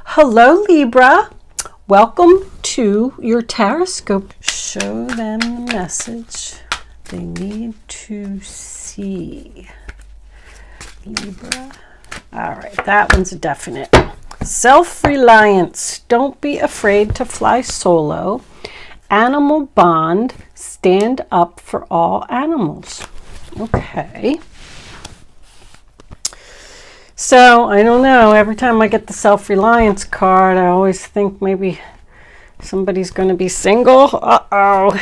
Hello Libra, welcome to your horoscope. Show them the message they need to see. Libra. All right, that one's a definite. Self-reliance. Don't be afraid to fly solo. Animal bond. Stand up for all animals. Okay. So, I don't know. Every time I get the self-reliance card, I always think maybe somebody's going to be single. Uh-oh.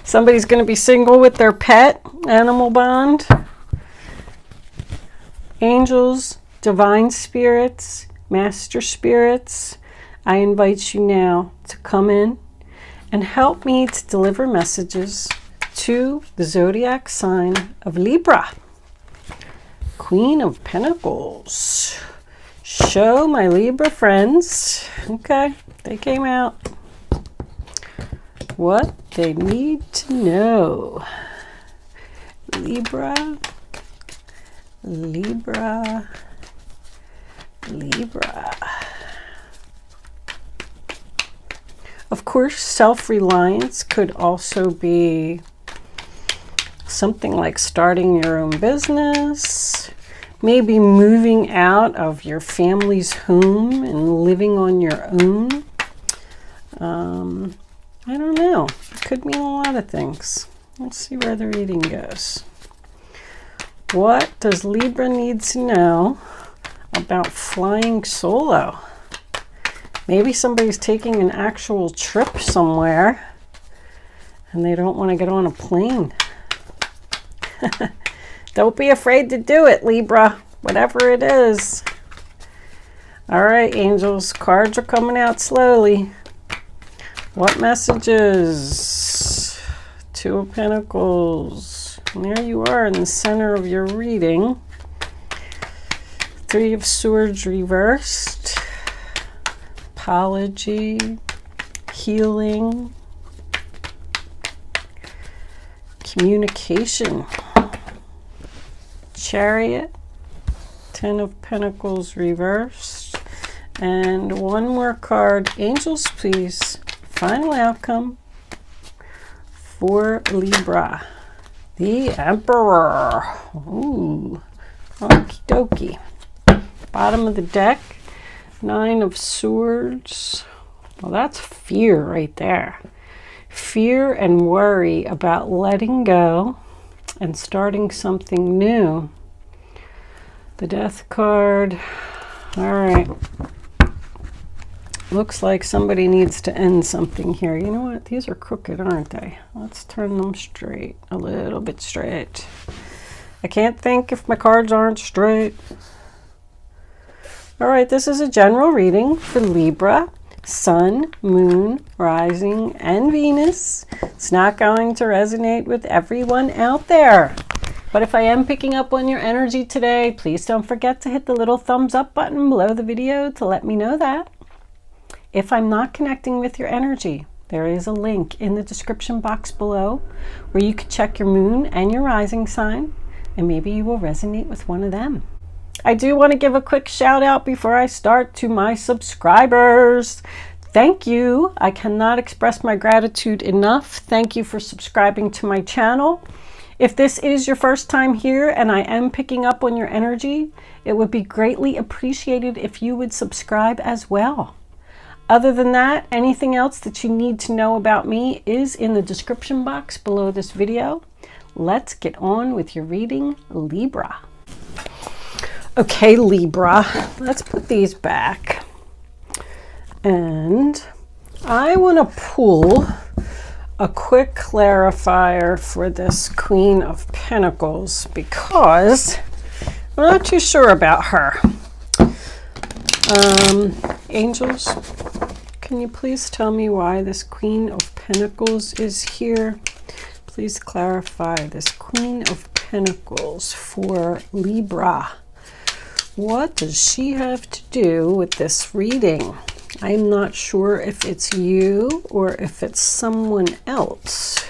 Somebody's going to be single with their pet. Animal bond. Angels, divine spirits, master spirits, I invite you now to come in and help me to deliver messages to the zodiac sign of Libra. Queen of Pentacles. Show my Libra friends, okay, they came out, what they need to know. Libra, Libra, Libra. Of course, self-reliance could also be something like starting your own business, maybe moving out of your family's home and living on your own. I don't know. It could mean a lot of things. Let's see where the reading goes. What does Libra need to know about flying solo? Maybe somebody's taking an actual trip somewhere and they don't want to get on a plane. Don't be afraid to do it, Libra, whatever it is. All right, angels, cards are coming out slowly. What messages? Two of Pentacles. And there you are in the center of your reading. Three of Swords reversed. Apology. Healing. Communication. Chariot. Ten of Pentacles reversed. And one more card. Angels, please. Final outcome for Libra. The Emperor. Ooh. Okie dokie. Bottom of the deck. Nine of Swords. Well, that's fear right there. Fear and worry about letting go and starting something new. The Death card. All right. Looks like somebody needs to end something here. You know what? These are crooked, aren't they? Let's turn them straight. A little bit straight. I can't think if my cards aren't straight. All right, this is a general reading for Libra. Sun, Moon, Rising, and Venus. It's not going to resonate with everyone out there. But if I am picking up on your energy today, please don't forget to hit the little thumbs up button below the video to let me know that. If I'm not connecting with your energy, there is a link in the description box below where you can check your moon and your rising sign, and maybe you will resonate with one of them. I do want to give a quick shout out before I start to my subscribers. Thank you. I cannot express my gratitude enough. Thank you for subscribing to my channel. If this is your first time here and I am picking up on your energy, it would be greatly appreciated if you would subscribe as well. Other than that, anything else that you need to know about me is in the description box below this video. Let's get on with your reading, Libra. Okay, Libra, let's put these back. And I want to pull a quick clarifier for this Queen of Pentacles because I'm not too sure about her. Angels, can you please tell me why this Queen of Pentacles is here? Please clarify this Queen of Pentacles for Libra. What does she have to do with this reading? I'm not sure if it's you or if it's someone else.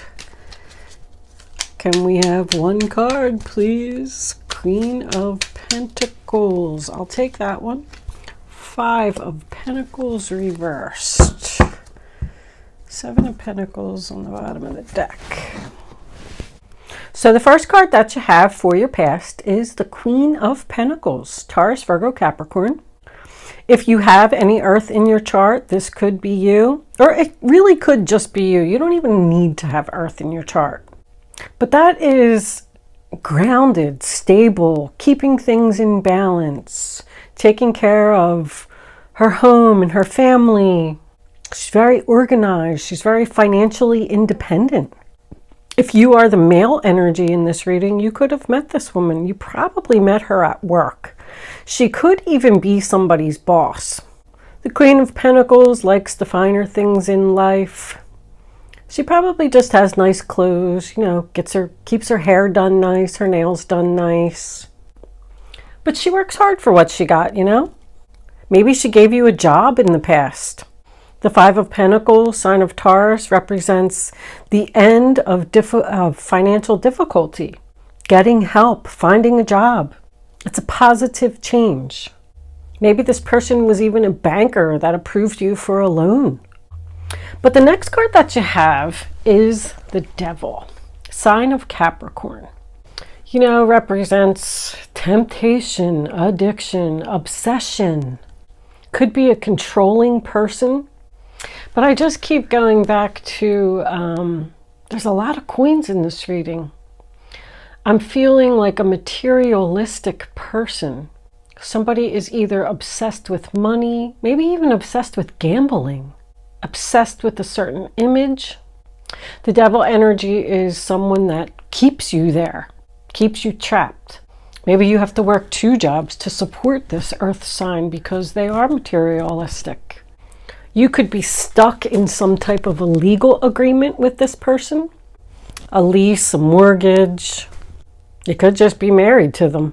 Can we have one card, please? Queen of Pentacles. I'll take that one. Five of Pentacles reversed. Seven of Pentacles on the bottom of the deck. So the first card that you have for your past is the Queen of Pentacles, Taurus, Virgo, Capricorn. If you have any earth in your chart, this could be you, or it really could just be you. You don't even need to have earth in your chart. But that is grounded, stable, keeping things in balance, taking care of her home and her family. She's very organized. She's very financially independent. If you are the male energy in this reading, you could have met this woman. You probably met her at work. She could even be somebody's boss. The Queen of Pentacles likes the finer things in life. She probably just has nice clothes, you know, keeps her hair done nice, her nails done nice. But she works hard for what she got, you know. Maybe she gave you a job in the past. The Five of Pentacles, sign of Taurus, represents the end of financial difficulty, getting help, finding a job. It's a positive change. Maybe this person was even a banker that approved you for a loan. But the next card that you have is the Devil, sign of Capricorn. You know, represents temptation, addiction, obsession. Could be a controlling person. But I just keep going back to, there's a lot of coins in this reading. I'm feeling like a materialistic person. Somebody is either obsessed with money, maybe even obsessed with gambling, obsessed with a certain image. The Devil energy is someone that keeps you there, keeps you trapped. Maybe you have to work two jobs to support this earth sign because they are materialistic. You could be stuck in some type of a legal agreement with this person, a lease, a mortgage. You could just be married to them.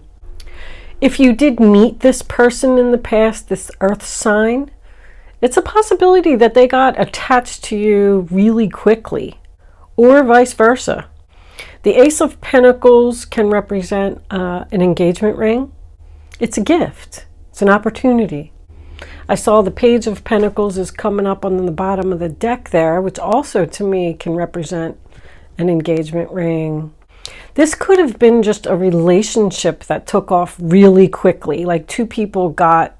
If you did meet this person in the past, this earth sign, it's a possibility that they got attached to you really quickly, or vice versa. The Ace of Pentacles can represent an engagement ring. It's a gift. It's an opportunity. I saw the Page of Pentacles is coming up on the bottom of the deck there, which also to me can represent an engagement ring. This could have been just a relationship that took off really quickly, like two people got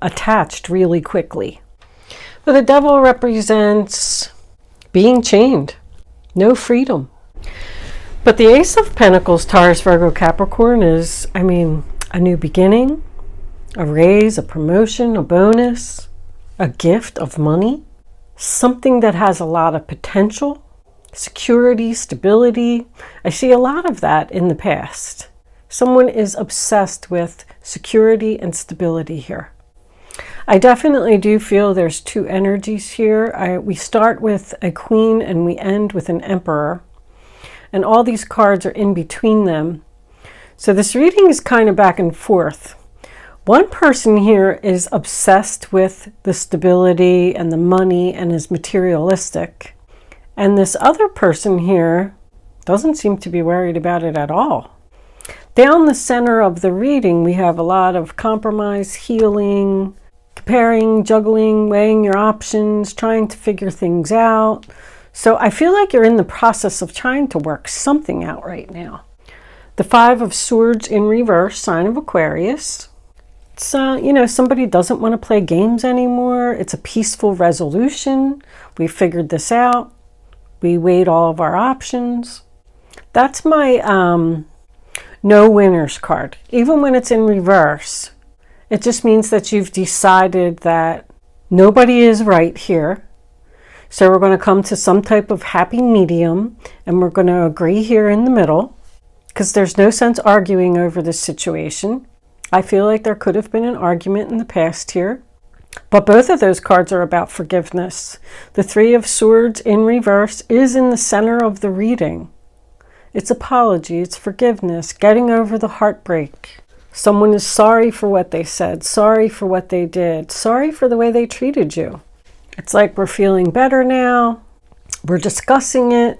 attached really quickly. But the Devil represents being chained, no freedom. But the Ace of Pentacles, Taurus, Virgo, Capricorn is, a new beginning, a raise, a promotion, a bonus, a gift of money, something that has a lot of potential, security, stability. I see a lot of that in the past. Someone is obsessed with security and stability here. I definitely do feel there's two energies here. We start with a queen and we end with an emperor. And all these cards are in between them. So this reading is kind of back and forth. One person here is obsessed with the stability and the money and is materialistic. And this other person here doesn't seem to be worried about it at all. Down the center of the reading, we have a lot of compromise, healing, comparing, juggling, weighing your options, trying to figure things out. So I feel like you're in the process of trying to work something out right now. The Five of Swords in reverse, sign of Aquarius. It's, somebody doesn't want to play games anymore. It's a peaceful resolution. We figured this out. We weighed all of our options. That's my no winners card. Even when it's in reverse, it just means that you've decided that nobody is right here. So we're going to come to some type of happy medium and we're going to agree here in the middle because there's no sense arguing over this situation. I feel like there could have been an argument in the past here, but both of those cards are about forgiveness. The Three of Swords in reverse is in the center of the reading. It's apology, it's forgiveness, getting over the heartbreak. Someone is sorry for what they said, sorry for what they did, sorry for the way they treated you. It's like we're feeling better now. We're discussing it.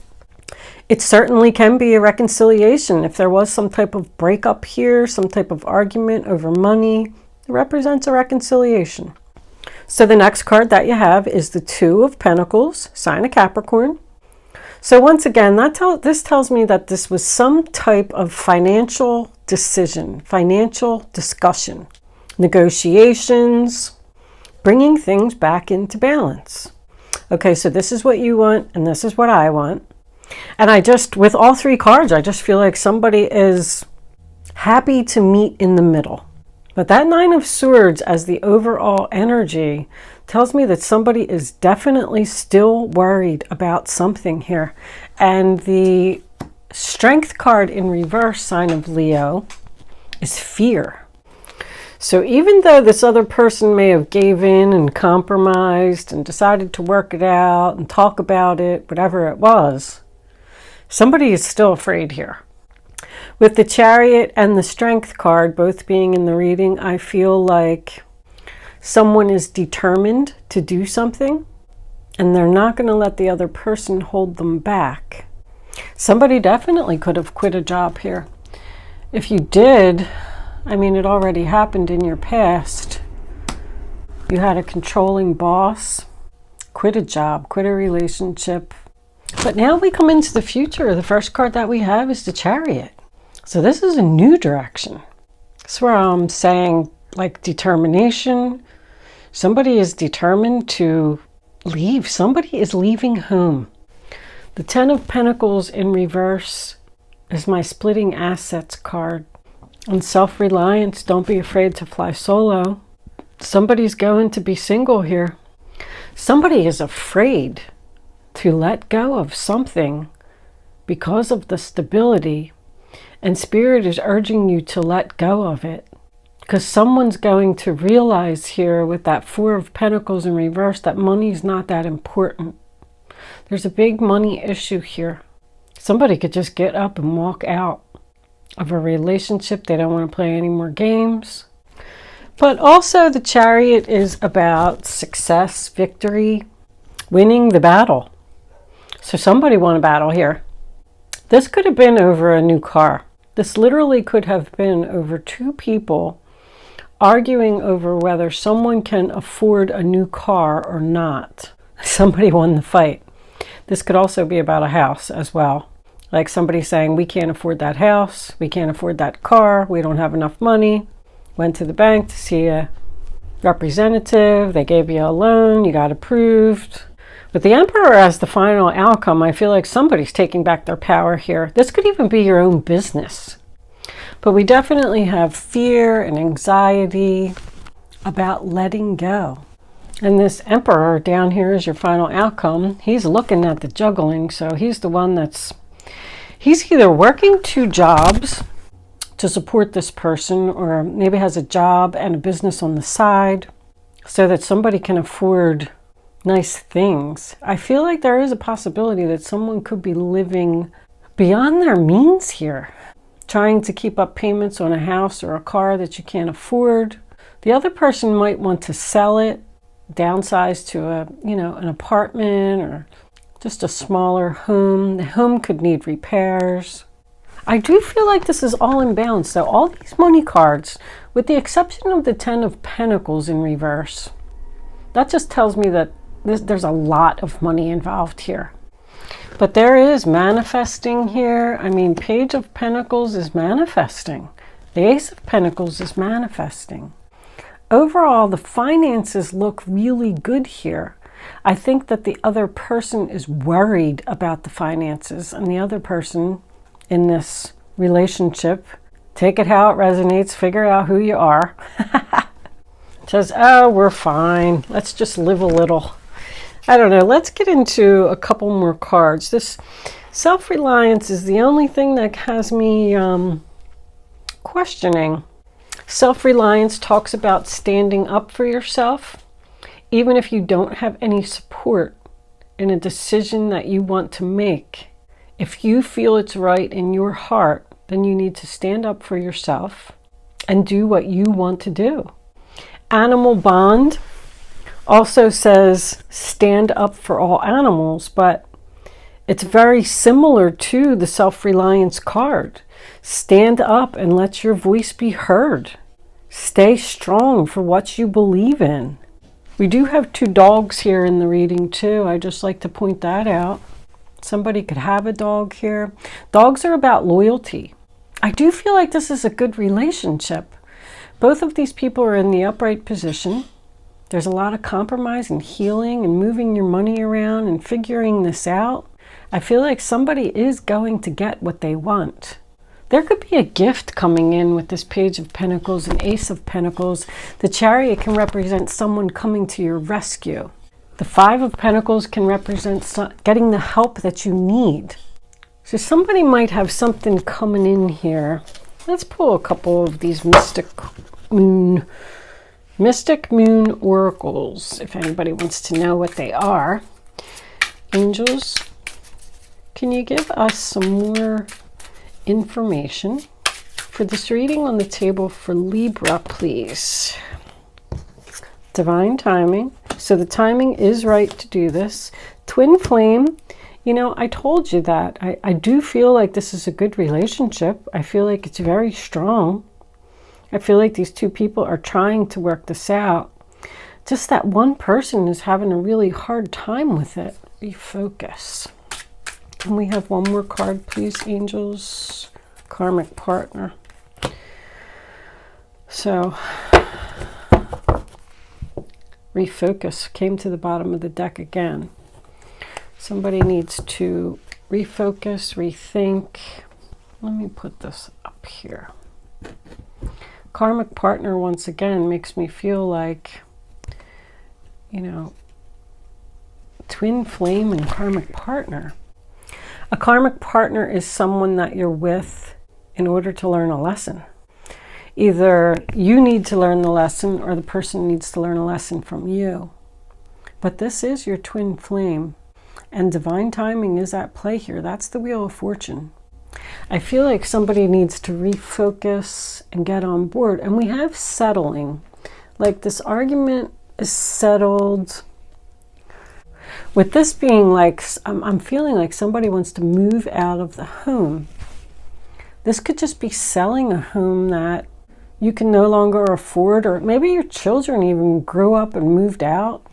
It certainly can be a reconciliation. If there was some type of breakup here, some type of argument over money, it represents a reconciliation. So the next card that you have is the Two of Pentacles, sign of Capricorn. So once again, this tells me that this was some type of financial decision, financial discussion, negotiations, bringing things back into balance. Okay, so this is what you want and this is what I want. And with all three cards, I just feel like somebody is happy to meet in the middle. But that Nine of Swords as the overall energy tells me that somebody is definitely still worried about something here. And the Strength card in reverse, sign of Leo, is fear. So even though this other person may have gave in and compromised and decided to work it out and talk about it, whatever it was, somebody is still afraid here. With the Chariot and the Strength card both being in the reading, I feel like someone is determined to do something and they're not going to let the other person hold them back. Somebody definitely could have quit a job here. If you did, I mean, it already happened in your past. You had a controlling boss, quit a job, quit a relationship. But now we come into the future. The first card that we have is the Chariot. So this is a new direction. That's where I'm saying, like, determination. Somebody is determined to leave. Somebody is leaving home. The Ten of Pentacles in reverse is my splitting assets card. And self-reliance, don't be afraid to fly solo. Somebody's going to be single here. Somebody is afraid to let go of something because of the stability. And Spirit is urging you to let go of it. Because someone's going to realize here with that Four of Pentacles in reverse that money is not that important. There's a big money issue here. Somebody could just get up and walk out of a relationship. They don't want to play any more games. But also the Chariot is about success, victory, winning the battle. So somebody won a battle here. This could have been over a new car. This literally could have been over two people arguing over whether someone can afford a new car or not. Somebody won the fight. This could also be about a house as well. Like somebody saying, we can't afford that house, we can't afford that car, we don't have enough money. Went to the bank to see a representative, they gave you a loan, you got approved. With the Emperor as the final outcome, I feel like somebody's taking back their power here. This could even be your own business. But we definitely have fear and anxiety about letting go. And this Emperor down here is your final outcome. He's looking at the juggling, so he's the one he's either working two jobs to support this person, or maybe has a job and a business on the side so that somebody can afford nice things. I feel like there is a possibility that someone could be living beyond their means here, trying to keep up payments on a house or a car that you can't afford. The other person might want to sell it, downsize to an apartment or just a smaller home. The home could need repairs. I do feel like this is all in balance, though. All these money cards, with the exception of the Ten of Pentacles in reverse, that just tells me that there's a lot of money involved here. But there is manifesting here. I mean, Page of Pentacles is manifesting. The Ace of Pentacles is manifesting. Overall, the finances look really good here. I think that the other person is worried about the finances, and the other person in this relationship, take it how it resonates, figure out who you are, says, oh, we're fine. Let's just live a little. I don't know. Let's get into a couple more cards. This self-reliance is the only thing that has me questioning. Self-reliance talks about standing up for yourself, even if you don't have any support in a decision that you want to make. If you feel it's right in your heart, then you need to stand up for yourself and do what you want to do. Animal bond also says stand up for all animals, but it's very similar to the self-reliance card. Stand up and let your voice be heard. Stay strong for what you believe in. We do have 2 dogs here in the reading too. I just like to point that out. Somebody could have a dog here. Dogs are about loyalty. I do feel like this is a good relationship. Both of these people are in the upright position. There's a lot of compromise and healing and moving your money around and figuring this out. I feel like somebody is going to get what they want. There could be a gift coming in with this Page of Pentacles and Ace of Pentacles. The Chariot can represent someone coming to your rescue. The 5 of Pentacles can represent getting the help that you need. So somebody might have something coming in here. Let's pull a couple of these Mystic Moon oracles, if anybody wants to know what they are. Angels, can you give us some more information for this reading on the table for Libra, please? Divine timing. So the timing is right to do this. Twin flame. You know, I told you that. I do feel like this is a good relationship. I feel like it's very strong. I feel like these 2 people are trying to work this out. Just that one person is having a really hard time with it. Refocus. Can we have one more card, please, angels? Karmic partner. So, refocus came to the bottom of the deck again. Somebody needs to refocus, rethink. Let me put this up here. Karmic partner, once again, makes me feel like, you know, twin flame and karmic partner. A karmic partner is someone that you're with in order to learn a lesson. Either you need to learn the lesson or the person needs to learn a lesson from you. But this is your twin flame, and divine timing is at play here. That's the Wheel of Fortune. I feel like somebody needs to refocus and get on board. And we have settling. Like this argument is settled. With this being like, I'm feeling like somebody wants to move out of the home. This could just be selling a home that you can no longer afford, or maybe your children even grew up and moved out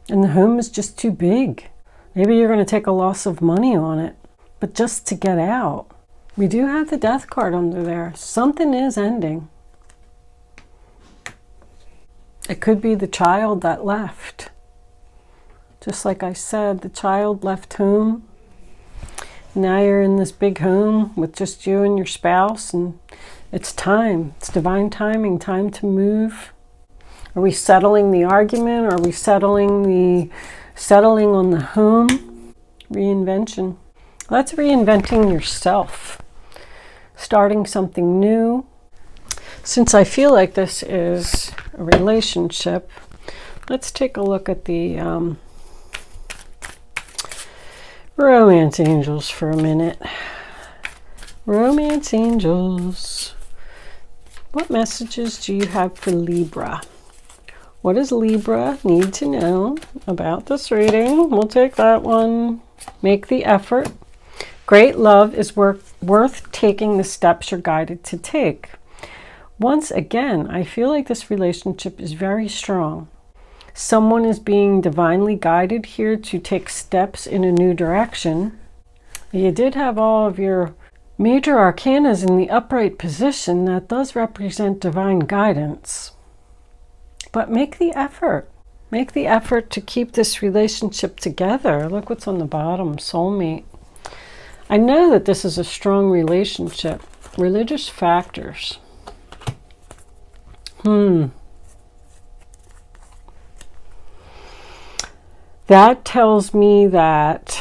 and the home is just too big. Maybe you're going to take a loss of money on it, but just to get out. We do have the Death card under there. Something is ending. It could be the child that left. Just like I said, the child left home. Now you're in this big home with just you and your spouse, and it's time. It's divine timing, time to move. Are we settling the argument? Are we settling on the home? Reinvention. That's reinventing yourself. Starting something new. Since I feel like this is a relationship, let's take a look at the romance angels for a minute. Romance angels. What messages do you have for Libra? What does Libra need to know about this reading? We'll take that one. Make the effort. Great love is worth taking the steps you're guided to take. Once again, I feel like this relationship is very strong. Someone is being divinely guided here to take steps in a new direction. You did have all of your major arcanas in the upright position. That does represent divine guidance. But make the effort. Make the effort to keep this relationship together. Look what's on the bottom, soulmate. I know that this is a strong relationship. Religious factors. That tells me that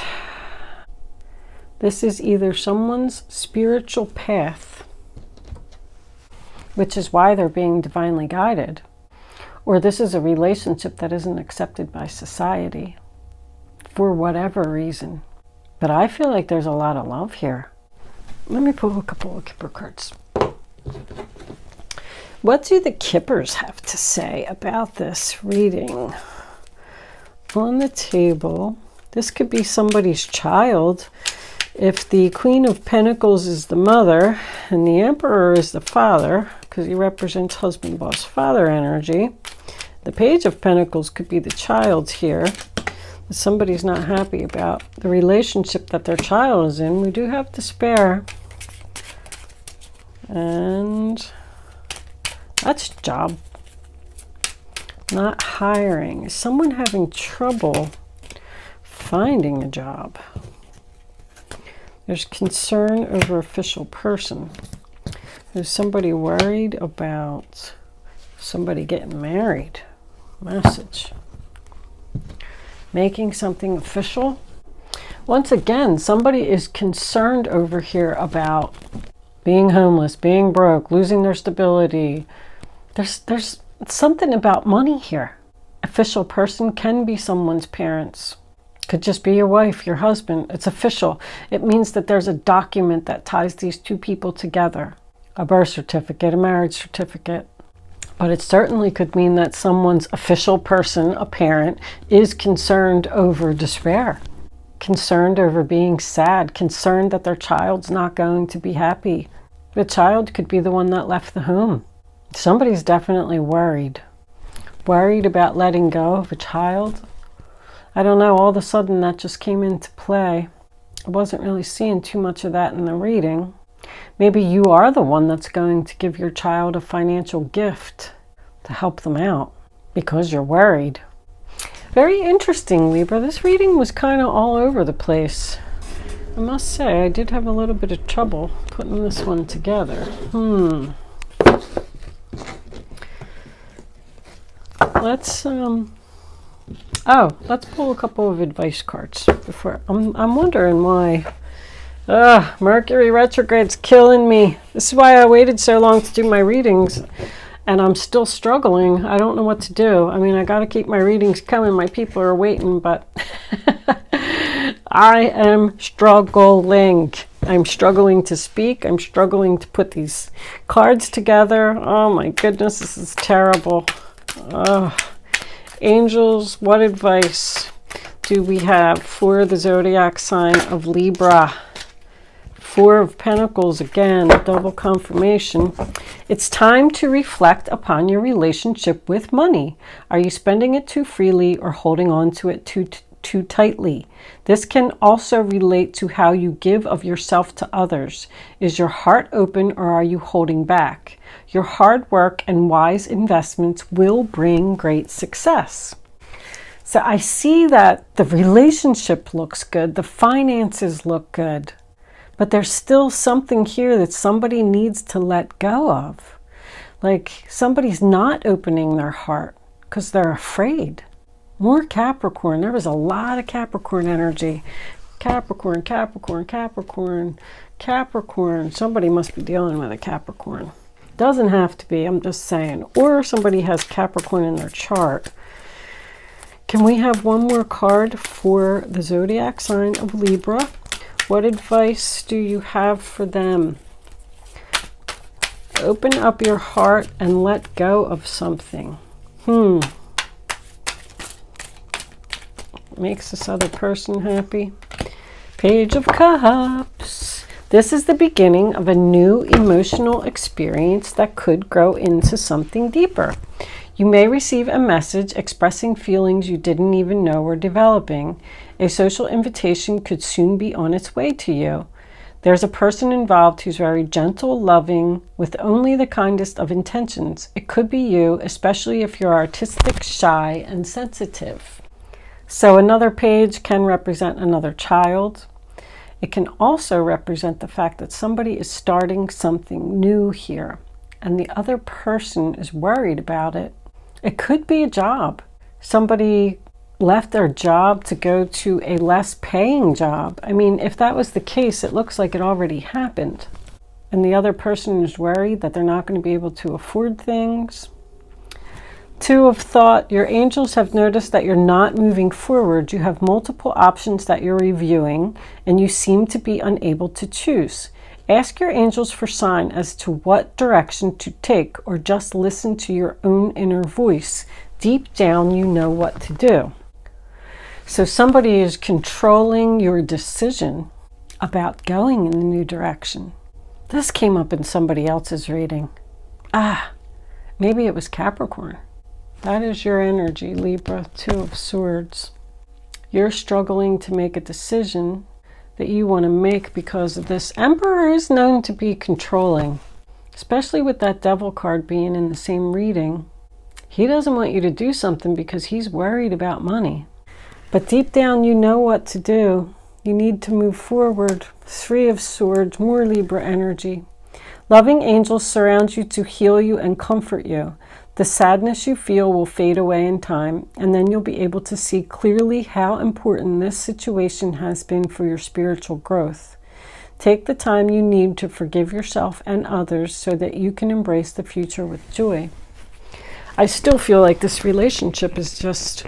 this is either someone's spiritual path, which is why they're being divinely guided, or this is a relationship that isn't accepted by society for whatever reason. But I feel like there's a lot of love here. Let me pull a couple of Kipper cards. What do the Kippers have to say about this reading? On the table, this could be somebody's child. If the Queen of Pentacles is the mother and the Emperor is the father, because he represents husband, boss, father energy, The Page of Pentacles could be the child here. Somebody's not happy about the relationship that their child is in. We do have despair. And that's job. Not hiring. Is someone having trouble finding a job? There's concern over official person. There's somebody worried about somebody getting married. Message. Making something official. Once again, somebody is concerned over here about being homeless, being broke, losing their stability. There's something about money here. Official person can be someone's parents. Could just be your wife, your husband. It's official. It means that there's a document that ties these two people together. A birth certificate, a marriage certificate. But it certainly could mean that someone's official person, a parent, is concerned over despair. Concerned over being sad. Concerned that their child's not going to be happy. The child could be the one that left the home. Somebody's definitely worried. Worried about letting go of a child. I don't know, all of a sudden that just came into play. I wasn't really seeing too much of that in the reading. Maybe you are the one that's going to give your child a financial gift to help them out because you're worried. Very interesting, Libra. This reading was kind of all over the place. I must say, I did have a little bit of trouble putting this one together. Let's pull a couple of advice cards before. I'm wondering why. Mercury retrograde's killing me. This is why I waited so long to do my readings, and I'm still struggling. I don't know what to do. I mean, I got to keep my readings coming. My people are waiting, but I am struggling. I'm struggling to speak. I'm struggling to put these cards together. Oh my goodness, this is terrible. Angels, what advice do we have for the zodiac sign of Libra? Four of Pentacles again, double confirmation. It's time to reflect upon your relationship with money. Are you spending it too freely or holding on to it too tightly? This can also relate to how you give of yourself to others. Is your heart open or are you holding back? Your hard work and wise investments will bring great success. So I see that the relationship looks good, the finances look good, but there's still something here that somebody needs to let go of. Like somebody's not opening their heart because they're afraid. More Capricorn. There was a lot of Capricorn energy. Capricorn, Capricorn, Capricorn, Capricorn. Somebody must be dealing with a Capricorn. Doesn't have to be, I'm just saying. Or somebody has Capricorn in their chart. Can we have one more card for the zodiac sign of Libra? What advice do you have for them? Open up your heart and let go of something. Makes this other person happy. Page of Cups. This is the beginning of a new emotional experience that could grow into something deeper. You may receive a message expressing feelings you didn't even know were developing. A social invitation could soon be on its way to you. There's a person involved who's very gentle, loving, with only the kindest of intentions. It could be you, especially if you're artistic, shy, and sensitive. So another page can represent another child. It can also represent the fact that somebody is starting something new here, and the other person is worried about it. It could be a job. Somebody left their job to go to a less paying job. I mean, if that was the case, it looks like it already happened. And the other person is worried that they're not going to be able to afford things. Two of Thought. Your angels have noticed that you're not moving forward. You have multiple options that you're reviewing, and you seem to be unable to choose. Ask your angels for sign as to what direction to take, or just listen to your own inner voice. Deep down, you know what to do. So somebody is controlling your decision about going in the new direction. This came up in somebody else's reading. Maybe it was Capricorn. That is your energy, Libra. Two of Swords. You're struggling to make a decision that you want to make because of this. Emperor is known to be controlling, especially with that Devil card being in the same reading. He doesn't want you to do something because he's worried about money. But deep down, you know what to do. You need to move forward. Three of Swords, more Libra energy. Loving angels surround you to heal you and comfort you. The sadness you feel will fade away in time, and then you'll be able to see clearly how important this situation has been for your spiritual growth. Take the time you need to forgive yourself and others so that you can embrace the future with joy. I still feel like this relationship is just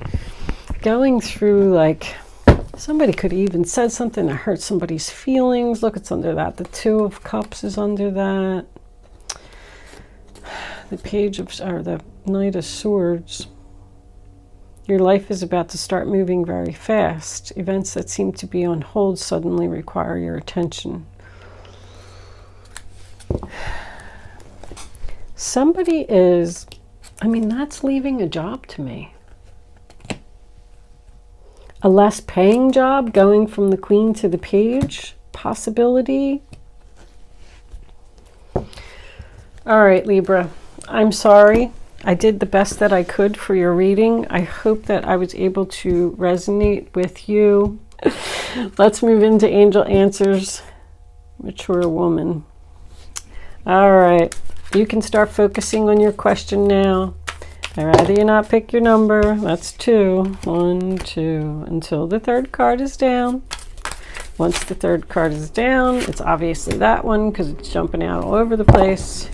going through, like, somebody could even said something that hurt somebody's feelings. Look, it's under that. The Two of Cups is under that. The Page of, or the Knight of Swords. Your life is about to start moving very fast. Events that seem to be on hold suddenly require your attention. Somebody is, I mean, that's leaving a job to me. A less paying job, going from the Queen to the Page, possibility. All right, Libra, I'm sorry. I did the best that I could for your reading. I hope that I was able to resonate with you. Let's move into Angel Answers. Mature woman. All right, you can start focusing on your question now. I'd rather you not pick your number. That's 2. 1, 2, until the third card is down. Once the third card is down, it's obviously that one because it's jumping out all over the place.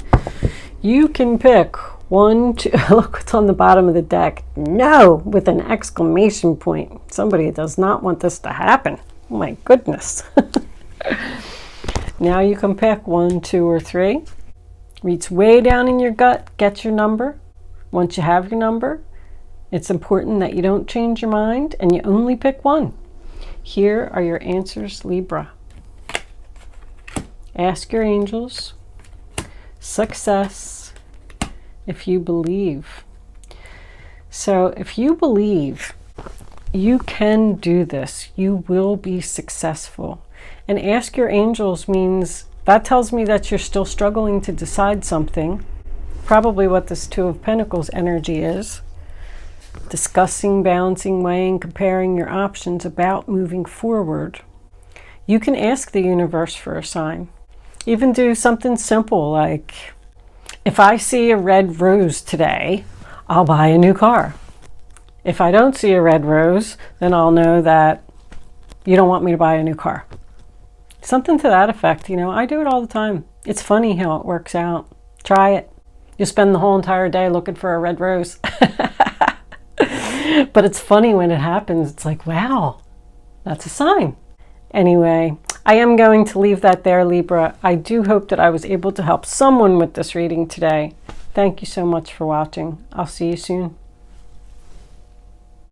You can pick 1, 2. Look what's on the bottom of the deck. No, with an exclamation point. Somebody does not want this to happen. Oh my goodness. Now you can pick 1, 2, or 3. Reach way down in your gut. Get your number. Once you have your number, it's important that you don't change your mind and you only pick one. Here are your answers, Libra. Ask your angels. Success. If you believe. So if you believe you can do this, you will be successful. And ask your angels means, that tells me that you're still struggling to decide something. Probably what this Two of Pentacles energy is. Discussing, balancing, weighing, comparing your options about moving forward. You can ask the universe for a sign. Even do something simple like, if I see a red rose today, I'll buy a new car. If I don't see a red rose, then I'll know that you don't want me to buy a new car. Something to that effect. You know, I do it all the time. It's funny how it works out. Try it. You spend the whole entire day looking for a red rose. But it's funny when it happens. It's like, wow, that's a sign. Anyway, I am going to leave that there, Libra. I do hope that I was able to help someone with this reading today. Thank you so much for watching. I'll see you soon.